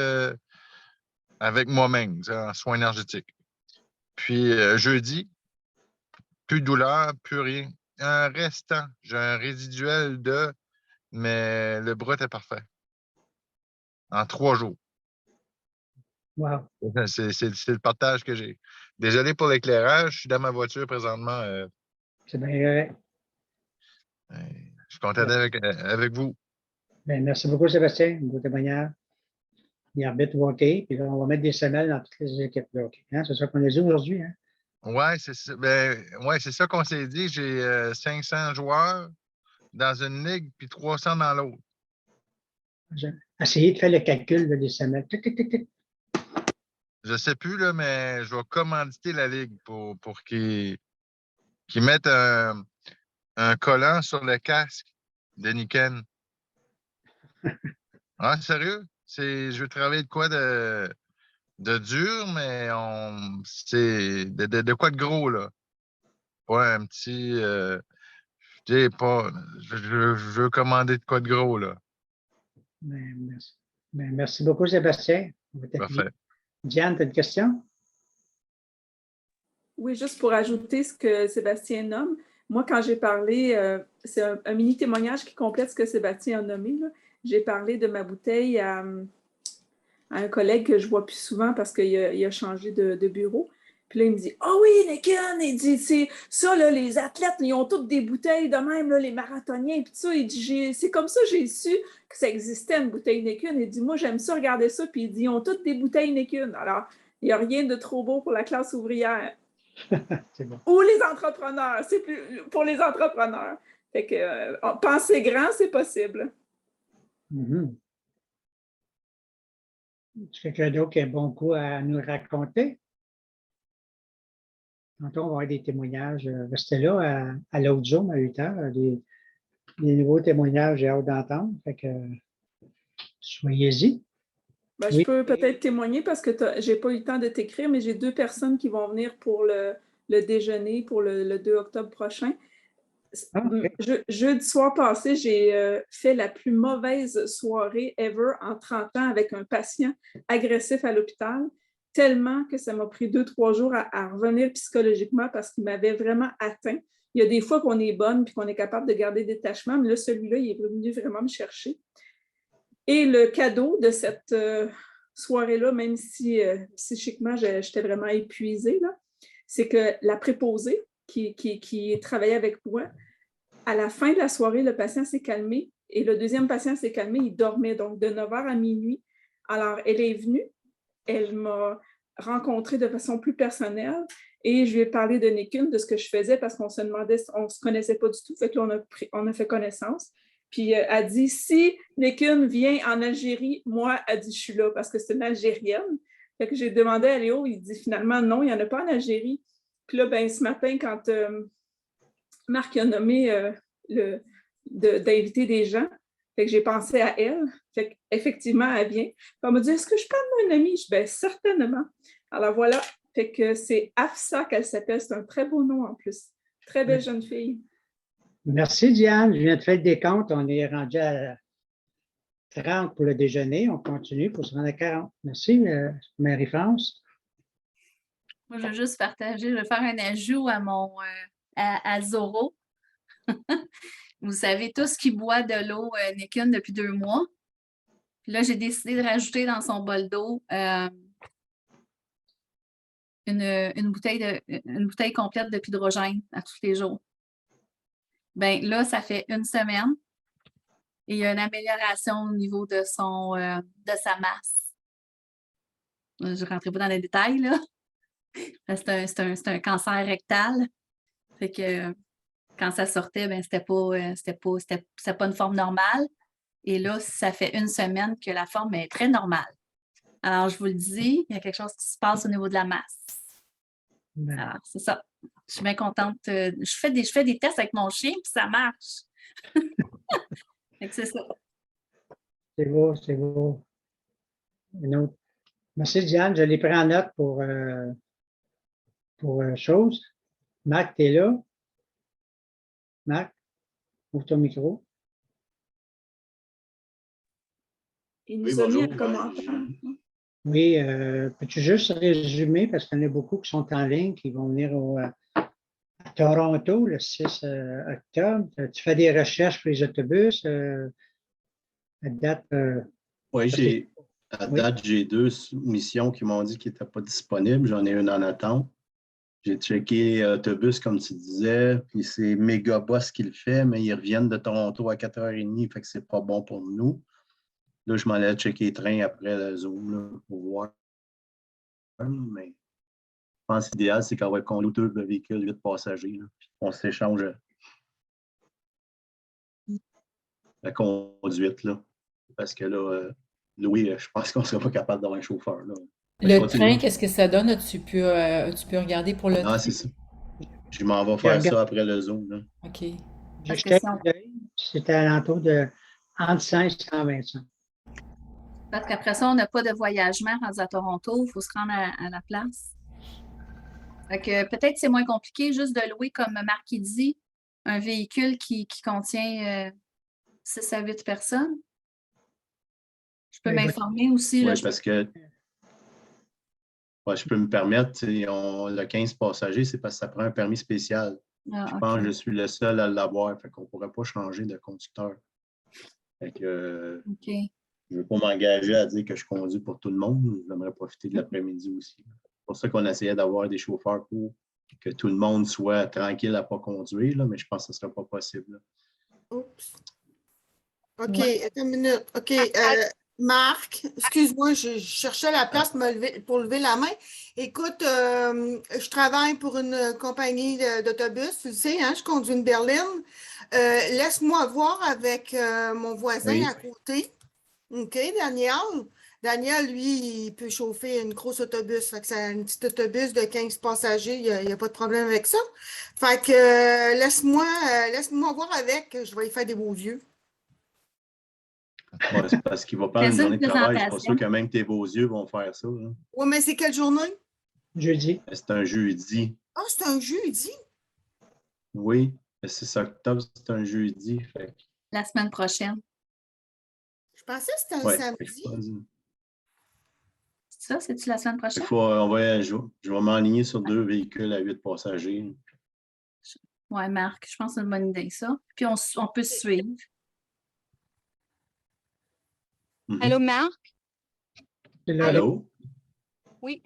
avec moi-même, en soins énergétiques. Puis, jeudi, plus de douleur, plus rien. Un restant, j'ai un résiduel mais le bras était parfait. En 3 jours. Wow. C'est le partage que j'ai. Désolé pour l'éclairage, je suis dans ma voiture présentement. C'est bien. Je suis content d'être avec vous. Ben, merci beaucoup, Sébastien, pour vos témoignages. Il arbitre au hockey, puis là, on va mettre des semelles dans toutes les équipes de hockey. Hein? C'est ça qu'on a dit aujourd'hui. Hein? Oui, c'est ça. C'est ça qu'on s'est dit. J'ai 500 joueurs dans une ligue, puis 300 dans l'autre. Essayez de faire le calcul là, des semelles. Tic, tic, tic, tic. Je ne sais plus, là, mais je vais commanditer la ligue pour qu'ils mettent un collant sur le casque de Niken. Ah, sérieux? Je veux travailler de quoi de dur, mais c'est de quoi de gros, là. Pas un petit. Je veux commander de quoi de gros, là. Ben, merci. Ben, merci beaucoup, Sébastien. On va t'appuyer. Parfait. Diane, tu as une question? Oui, juste pour ajouter ce que Sébastien nomme. Moi, quand j'ai parlé, c'est un mini témoignage qui complète ce que Sébastien a nommé, là. J'ai parlé de ma bouteille à un collègue que je vois plus souvent parce qu'il a changé de bureau. Puis là, il me dit « Ah oui, Niken! » Il dit « C'est ça, là, les athlètes, ils ont toutes des bouteilles de même, là, les marathoniens. » Puis tout ça, il dit « C'est comme ça que j'ai su que ça existait, une bouteille Niken. » Il dit « Moi, j'aime ça regarder ça. » Puis il dit « Ils ont toutes des bouteilles Niken. » Alors, il n'y a rien de trop beau pour la classe ouvrière. C'est bon. Ou les entrepreneurs. C'est plus pour les entrepreneurs. Fait que penser grand, c'est possible. Mm-hmm. Quelqu'un d'autre qui a un bon coup à nous raconter? Tantôt, on va avoir des témoignages. Restez là à l'autre Zoom à 8 heures. Des nouveaux témoignages, j'ai hâte d'entendre. Fait que soyez-y. Ben, Oui. je peux peut-être témoigner parce que j'ai pas eu le temps de t'écrire, mais j'ai 2 personnes qui vont venir pour le déjeuner pour le 2 octobre prochain. Ah, ok. Jeudi soir passé, j'ai fait la plus mauvaise soirée ever en 30 ans avec un patient agressif à l'hôpital, tellement que ça m'a pris 2-3 jours à revenir psychologiquement parce qu'il m'avait vraiment atteint. Il y a des fois qu'on est bonne et qu'on est capable de garder des détachement, mais là, celui-là, il est venu vraiment me chercher. Et le cadeau de cette soirée-là, même si psychiquement, j'étais vraiment épuisée, c'est que la préposée qui travaillait avec moi, à la fin de la soirée, le patient s'est calmé et le deuxième patient s'est calmé, il dormait donc de 9 h à minuit. Alors, elle est venue, elle m'a rencontrée de façon plus personnelle et je lui ai parlé de Niken, de ce que je faisais parce qu'on se demandait, on ne se connaissait pas du tout, fait que là, on a fait connaissance. Puis elle a dit, si Niken vient en Algérie, moi, elle dit, je suis là parce que c'est une Algérienne. Fait que j'ai demandé à Léo, il dit finalement, non, il n'y en a pas en Algérie. Puis là, ben, ce matin, quand Marc a nommé d'inviter des gens, fait que j'ai pensé à elle. Fait qu'effectivement, elle vient. Puis elle m'a dit, est-ce que je peux amener une amie? Je dis, ben, certainement. Alors voilà, fait que c'est Afsa qu'elle s'appelle. C'est un très beau nom en plus. Très belle jeune fille. Merci, Diane. Je viens de faire le décompte. On est rendu à 30 pour le déjeuner. On continue pour se rendre à 40. Merci, Marie-France. Moi, je veux juste partager, je vais faire un ajout à à Zoro. Vous savez tous qui boit de l'eau Niken depuis 2 mois. Puis là, j'ai décidé de rajouter dans son bol d'eau une bouteille complète de hydrogène à tous les jours. Bien, là, ça fait 1 semaine et il y a une amélioration au niveau de sa masse. Je ne rentrerai pas dans les détails, là. C'est un cancer rectal. Fait que quand ça sortait, ben, c'était pas une forme normale. Et là, ça fait 1 semaine que la forme est très normale. Alors, je vous le dis, il y a quelque chose qui se passe au niveau de la masse. Alors, c'est ça. Je suis bien contente. Je fais des tests avec mon chien, puis ça marche. C'est ça. C'est beau, c'est beau. une autre. Merci, Diane. Je l'ai pris en note pour chose. Marc, tu es là? Marc, ouvre ton micro. Il Oui, nous a mis un bonjour. commentaire. Oui, peux-tu juste résumer, parce qu'il y en a beaucoup qui sont en ligne, qui vont venir à Toronto le 6 octobre. Tu fais des recherches pour les autobus. À date, Oui, à Oui. date, j'ai 2 missions qui m'ont dit qu'ils n'étaient pas disponibles. J'en ai une en attente. J'ai checké Autobus, comme tu disais, puis c'est Megaboss qui le fait, mais ils reviennent de Toronto à 4h30, fait que c'est pas bon pour nous. Là, je m'en allais checker les trains après le Zoom là, pour voir. Mais je pense que l'idéal, c'est qu'on loue 2 véhicules, 8 passagers, là, puis on s'échange la conduite, là. Parce que là, Louis, je pense qu'on ne sera pas capable d'avoir un chauffeur. Là. Le continue. train, qu'est-ce que ça donne? As-tu pu regarder pour le Ah, train? c'est ça. Je m'en vais faire regarde. ça après le Zoom. Là. OK. J'ai Parce que jeté si on- un coup d'œil, c'était à l'entour de entre 5 et 125. Parce qu'après ça, on n'a pas de voyagement rendu à Toronto, il faut se rendre à la place. Fait que peut-être c'est moins compliqué juste de louer, comme Marc il dit, un véhicule qui contient 6 à 8 personnes. Je peux Oui, m'informer aussi. Là, Oui, parce que je peux me permettre, le 15 passagers, c'est parce que ça prend un permis spécial. Je pense que je suis le seul à l'avoir, fait qu'on ne pourrait pas changer de conducteur. Fait que OK. je ne veux pas m'engager à dire que je conduis pour tout le monde. J'aimerais profiter de l'après-midi aussi. C'est pour ça qu'on essayait d'avoir des chauffeurs pour que tout le monde soit tranquille à ne pas conduire, là, mais je pense que ce ne sera pas possible. Là. Oups. OK, Ouais. attends une minute. OK, Marc, excuse-moi, je cherchais la place pour lever la main. Écoute, je travaille pour une compagnie d'autobus, tu le sais, hein, je conduis une berline. Laisse-moi voir avec mon voisin Oui. à côté. OK, Daniel. Daniel, lui, il peut chauffer une grosse autobus. Fait que c'est un petit autobus de 15 passagers. Il n'y a pas de problème avec ça. Fait que laisse-moi voir avec. Je vais y faire des beaux yeux. Bon, c'est parce qu'il va prendre une Fais-y une journée de travail. Je ne suis pas présentation. sûr que même tes beaux yeux vont faire ça. Là. Oui, mais c'est quelle journée? Jeudi. C'est un jeudi. Ah, c'est un jeudi. Oui, le 6 octobre, c'est un jeudi. Fait La semaine prochaine. Je pensais que c'était un ouais, samedi. C'est ça? C'est-tu la semaine prochaine? Je vais m'enligner sur 2 véhicules à 8 passagers. Oui, Marc, je pense que c'est une bonne idée, ça. Puis on peut se suivre. Allô, Marc? Allô? Oui.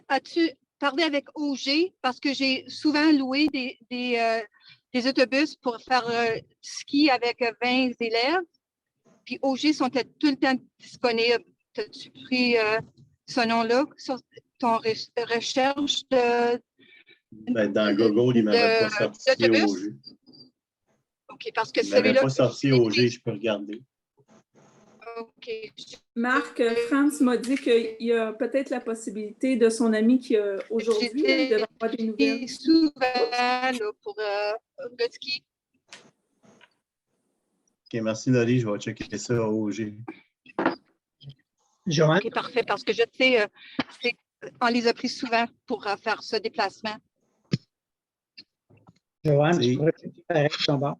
As-tu parlé avec OG? Parce que j'ai souvent loué des autobus pour faire ski avec 20 élèves. Puis OG sont tout le temps disponibles. As-tu pris ce nom-là sur ton recherche de Dans Google, il ne m'avait pas sorti d'autobus? OG. OK, parce que Il ne m'avait celui-là. pas sorti OG, je peux regarder. OK. Marc, Franz m'a dit qu'il y a peut-être la possibilité de son ami qui aujourd'hui il devrait avoir des nouvelles. Souvent là, pour le ski. OK, merci, Loli. Je vais checker ça à OG. Joanne, OK, parfait, parce que je sais, on les a pris souvent pour faire ce déplacement. Joanne, tu Si. pourrais préparer ton bord.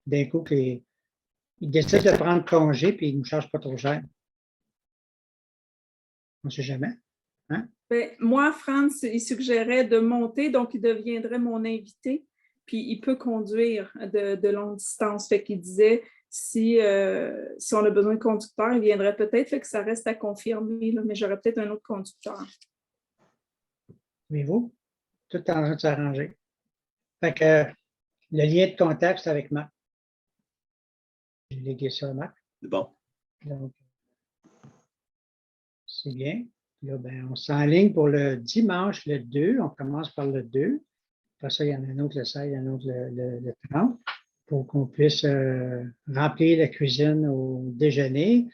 D'un coup, il décide de prendre congé puis il ne nous charge pas trop cher. On ne sait jamais. Hein? Ben, moi, Franz, il suggérait de monter, donc il deviendrait mon invité, puis il peut conduire de longue distance. Fait qu'il disait, si on a besoin de conducteur, il viendrait peut-être, fait que ça reste à confirmer, là, mais j'aurais peut-être un autre conducteur. Mais vous, tout est en train de s'arranger. Fait que le lien de contact, c'est avec Marc. J'ai légué ça à Marc. C'est bon. Donc, c'est bien. Là, ben, on s'enligne pour le dimanche, le 2. On commence par le 2. Après ça, il y en a un autre le 16, il y en a un autre le 30, pour qu'on puisse remplir la cuisine au déjeuner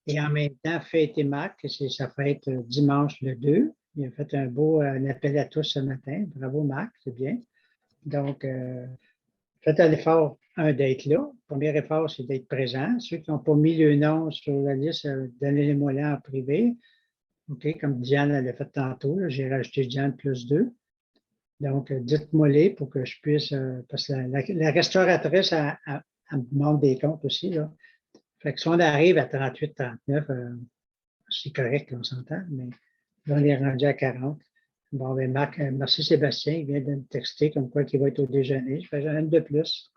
et en même temps fêter Marc. Ça fête dimanche le 2. Il a fait un beau appel à tous ce matin. Bravo, Marc, c'est bien. Donc, faites un effort, d'être là. Le premier effort, c'est d'être présent. Ceux qui n'ont pas mis le nom sur la liste, donnez-les-moi là en privé. OK, comme Diane l'a fait tantôt, j'ai rajouté Diane plus 2. Donc, dites-moi-les pour que je puisse, parce que la restauratrice, elle me demande des comptes aussi, là. Fait que si on arrive à 38, 39, c'est correct, là, on s'entend, mais là, on est rendu à 40. Bon, ben Marc, merci Sébastien, il vient de me texter comme quoi qu'il va être au déjeuner. Je fais j'en ai une de plus.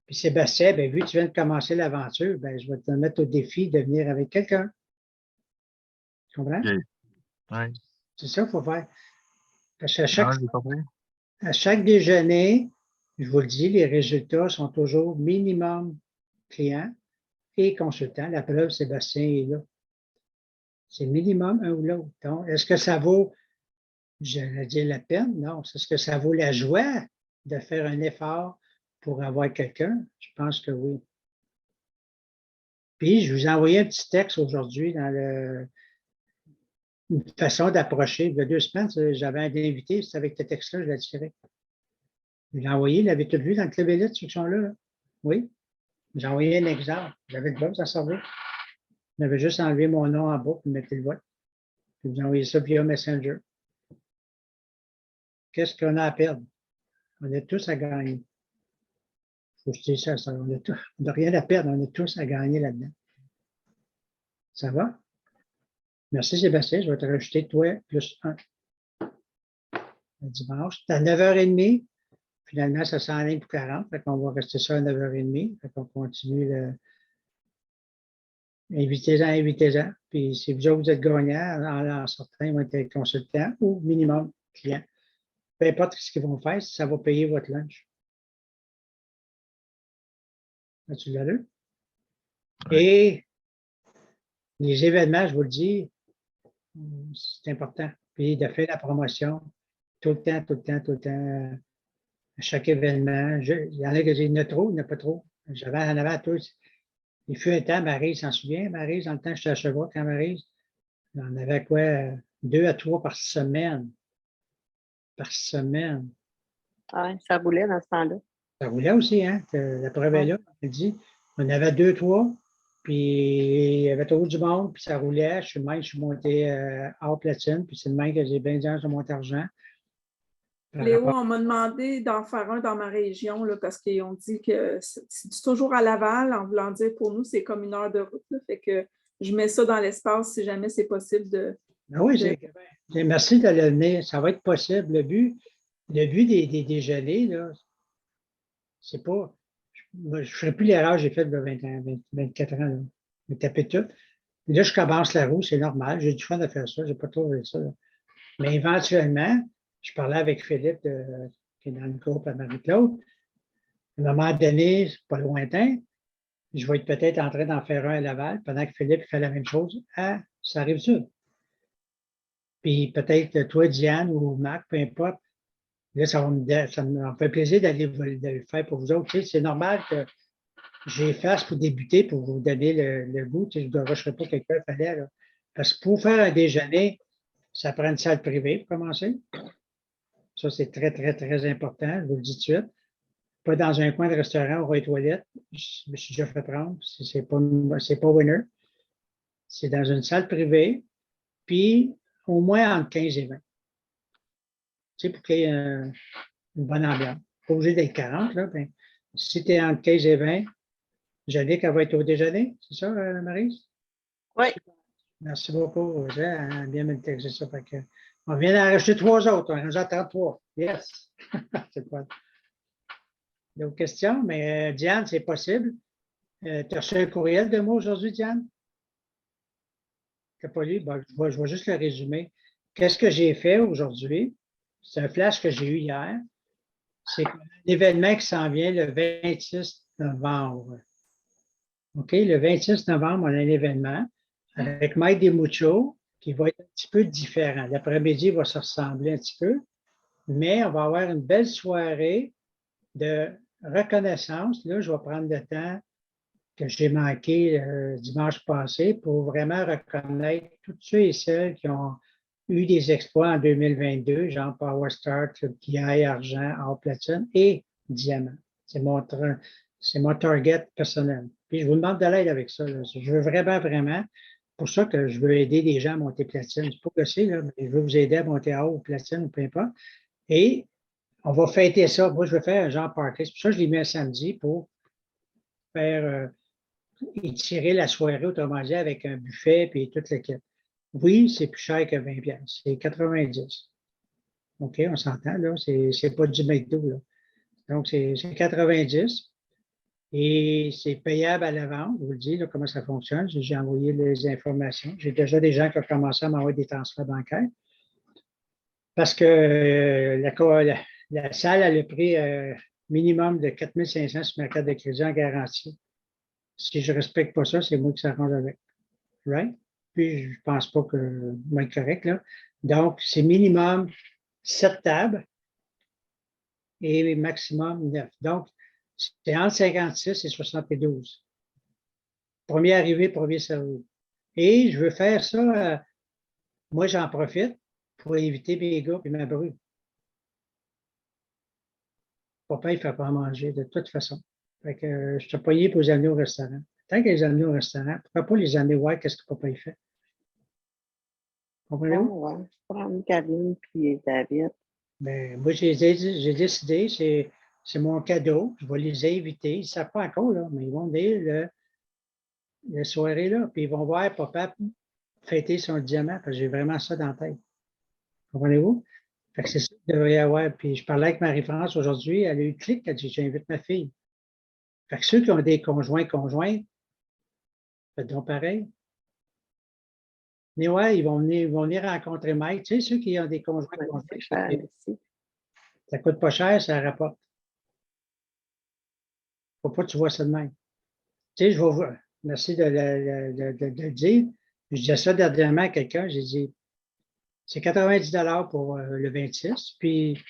Puis Sébastien, ben, vu que tu viens de commencer l'aventure, ben, je vais te mettre au défi de venir avec quelqu'un. Tu comprends? OK. Oui. C'est ça qu'il faut faire. Parce qu'à Non, j'ai compris. à chaque déjeuner, je vous le dis, les résultats sont toujours minimum client et consultant. La preuve, Sébastien est là. C'est minimum un ou l'autre. Donc, est-ce que ça vaut, j'allais dire la peine? Non. Est-ce que ça vaut la joie de faire un effort pour avoir quelqu'un? Je pense que oui. Puis, je vous ai envoyé un petit texte aujourd'hui dans une façon d'approcher. Il y a 2 semaines, j'avais un invité, c'est avec ce texte-là, je l'ai tiré. Je l'ai envoyé, il l'avait tout vu dans le Club Élite, ceux qui sont là. Oui. J'ai envoyé un exemple. J'avais le vote, ça servait. J'avais juste enlevé mon nom en bas pour mettre le vote. Puis j'ai envoyé ça via Messenger. Qu'est-ce qu'on a à perdre? On a tous à gagner. Il faut que je dise ça. On n'a rien à perdre, on a tous à gagner là-dedans. Ça va? Merci Sébastien, je vais te rajouter toi plus 1. Le dimanche. C'est à 9h30. Finalement, ça s'enligne pour 40. Fait qu'on va rester ça à 9h30. Fait qu'on continue le. Invitez-en, invitez-en. Puis si vous êtes gagnants, en sortant, ils vont être consultants ou minimum clients. Peu importe ce qu'ils vont faire, ça va payer votre lunch. As-tu l'as lu? Oui. Et les événements, je vous le dis, c'est important. Puis de faire la promotion tout le temps, tout le temps, tout le temps, à chaque événement. Il y en a qui disent, il y en a trop, il n'y en a pas trop. J'avais en avant à tous. Il fut un temps, Maryse s'en souvient, Maryse, dans le temps, j'étais à Cheval quand Maryse. Il y en avait quoi, 2 à 3 par semaine. Par semaine. Ouais, ça roulait dans ce temps-là. Ça roulait aussi, hein? La preuve est Ouais. là. Elle dit, on avait 2, 3, puis il y avait trop du monde, puis ça roulait. Je suis monté hors platine, puis c'est le même que j'ai bien dit, je monte argent. Léo, on m'a demandé d'en faire un dans ma région là, parce qu'ils ont dit que c'est toujours à Laval, en voulant dire pour nous, c'est comme 1 heure de route. Là, fait que je mets ça dans l'espace si jamais c'est possible de. Ben oui, merci de le venir. Ça va être possible. Le but des déjeuners, là, c'est pas. Je ne ferai plus l'erreur que j'ai faite de 24 ans. Là. Me taper tout. Là, je commence la roue, c'est normal. J'ai du fun de faire ça. Je n'ai pas trop fait ça. Là. Mais éventuellement, je parlais avec Philippe, qui est dans le groupe à Marie-Claude. À un moment donné, c'est pas lointain, je vais être peut-être en train d'en faire un à Laval pendant que Philippe fait la même chose à ça arrive sud. Puis peut-être toi, Diane ou Marc, peu importe. Là, ça me fait plaisir d'aller le faire pour vous autres. Tu sais, c'est normal que j'efface pour débuter, pour vous donner le goût. Tu sais, je ne garocherai pas quelqu'un, il fallait. Là. Parce que pour faire un déjeuner, ça prend une salle privée pour commencer. Ça, c'est très, très, très important, je vous le dis tout de suite. Pas dans un coin de restaurant ou aux toilettes. Je me suis déjà fait prendre. C'est pas winner. C'est dans une salle privée, puis au moins entre 15 et 20. Tu sais, pour qu'il y ait une bonne ambiance. Pas obligé d'être 40, là. Ben, si tu es entre 15 et 20, Jannick, elle va être au déjeuner, c'est ça, Maryse? Oui. Merci beaucoup. Elle a bien me texter ça. Fait que, on vient d'en rajouter 3 autres. On est à 33. Yes! C'est quoi? D'autres questions? Mais Diane, c'est possible. Tu as reçu un courriel de moi aujourd'hui, Diane? Tu n'as pas lu? Bon, je vais juste le résumer. Qu'est-ce que j'ai fait aujourd'hui? C'est un flash que j'ai eu hier. C'est un événement qui s'en vient le 26 novembre. OK? Le 26 novembre, on a un événement avec Mike Demucho qui va être un petit peu différent. L'après-midi va se ressembler un petit peu, mais on va avoir une belle soirée de reconnaissance. Là, je vais prendre le temps que j'ai manqué dimanche passé pour vraiment reconnaître tous ceux et celles qui ont eu des exploits en 2022, genre Power Star, Club PI, Argent, Or Platine et Diamant. C'est mon target personnel. Puis je vous demande de l'aide avec ça. Là. Je veux vraiment, pour ça que je veux aider les gens à monter platine. C'est pas que c'est, là, mais je veux vous aider à monter à haut ou platine ou peu importe. Et on va fêter ça. Moi, je vais faire un genre party. C'est pour ça que je l'ai mis un samedi pour faire étirer la soirée, autrement dit, avec un buffet et toute la quête. Oui, c'est plus cher que 20$. C'est 90$. OK, on s'entend, là. C'est pas du McDo, là. Donc, c'est 90$. Et c'est payable à l'avance. Je vous le dis, là, comment ça fonctionne. J'ai envoyé les informations. J'ai déjà des gens qui ont commencé à m'envoyer des transferts bancaires. Parce que la salle a le prix minimum de 4 500 sur ma carte de crédit en garantie. Si je ne respecte pas ça, c'est moi qui s'arrange avec. Right? Puis, je ne pense pas que je vais être correct, là. Donc, c'est minimum 7 tables et maximum 9. Donc, c'est entre 56 et 72. Premier arrivé, premier servi. Et je veux faire ça, moi j'en profite pour éviter mes gars et ma bru. Papa, il ne fait pas à manger de toute façon. Fait que je suis payé pour les amener au restaurant. Tant que les amener au restaurant, pourquoi pas les amener voir qu'est-ce que papa il fait? Comprenez-vous? Ouais, je prends une cabine puis David. Ben, moi, j'ai décidé, c'est mon cadeau. Je vais les inviter. Ils ne savent pas encore, là, mais ils vont venir la soirée là, puis ils vont voir papa fêter son diamant, parce que j'ai vraiment ça dans la tête. Comprenez-vous? Fait que c'est ça qu'il devrait y avoir. Puis je parlais avec Marie-France aujourd'hui, elle a eu le clic, elle a dit j'invite ma fille. Fait que ceux qui ont des conjointes, faites donc pareil. Mais ouais, ils vont venir rencontrer Mike. Tu sais, ceux qui ont des conjoints, ça ne coûte pas cher, ça rapporte. Faut pas que tu vois ça de même. Tu sais, je vais voir. Merci de le dire. Je disais ça dernièrement à quelqu'un, j'ai dit, c'est 90$ pour le 26, puis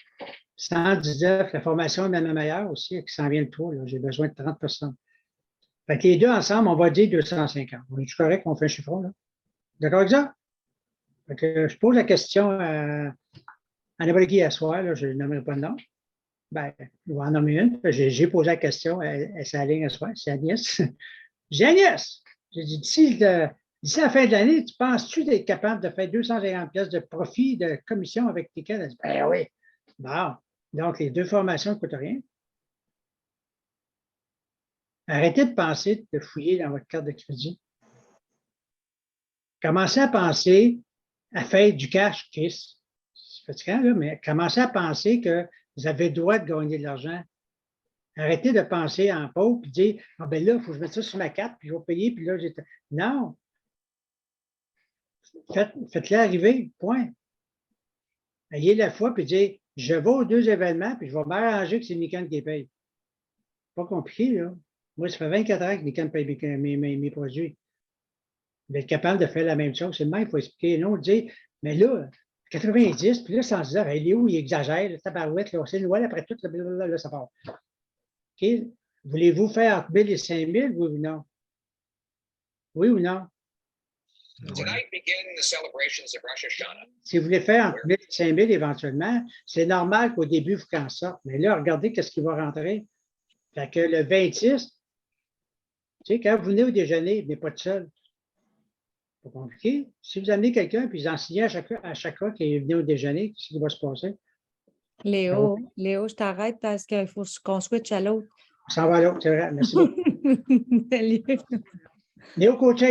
119, la formation est même meilleure aussi, qui s'en vient le tour, j'ai besoin de 30 personnes. Fait que les deux ensemble, on va dire 250. On est correct, on fait un chiffron, là? D'accord avec ça? Fait que je pose la question à n'importe qui à soir, là, je ne nommerai pas de nom. Ben, je vais en nommer une. J'ai posé la question à sa ligne à soir, c'est Agnès. J'ai Agnès, j'ai dit, d'ici la fin de l'année, tu penses-tu d'être capable de faire 250$ de profit de commission avec tes cas? Ben oui. Bon. Donc, les deux formations ne coûtent rien. Arrêtez de penser de fouiller dans votre carte de crédit. Commencez à penser à faire du cash, Chris. C'est fatigant, là, mais commencez à penser que vous avez le droit de gagner de l'argent. Arrêtez de penser en pauvre et dire ah ben là, il faut que je mette ça sur ma carte, puis je vais payer, puis là, j'ai. Non. Faites-le arriver, point. Ayez la foi, puis dire je vais aux deux événements, puis je vais m'arranger que c'est Nikon qui les paye. Pas compliqué, là. Moi, ça fait 24 ans que Nikon paye mes produits. Vous êtes capable de faire la même chose. C'est le même, il faut expliquer. Non, dire mais là, 90, puis là, 110$, il est où? Il exagère, le tabarouette, là, c'est une loi, après tout, là, ça part. OK? Voulez-vous faire entre 1000 et 5000, oui ou non? Oui ou non? Si vous voulez faire entre 1000 et 5000 éventuellement, c'est normal qu'au début, vous en sorte. Mais là, regardez qu'est-ce qui va rentrer. Fait que le 26, tu sais, quand vous venez au déjeuner, vous n'êtes pas tout seul. C'est pas compliqué. Si vous amenez quelqu'un, puis vous enseignez à chaque fois qu'il est venu au déjeuner, qu'est-ce qui va se passer? Léo, je t'arrête parce qu'il faut qu'on switch à l'autre. On s'en va à l'autre, c'est vrai. Merci beaucoup. Salut. Néo Coaching.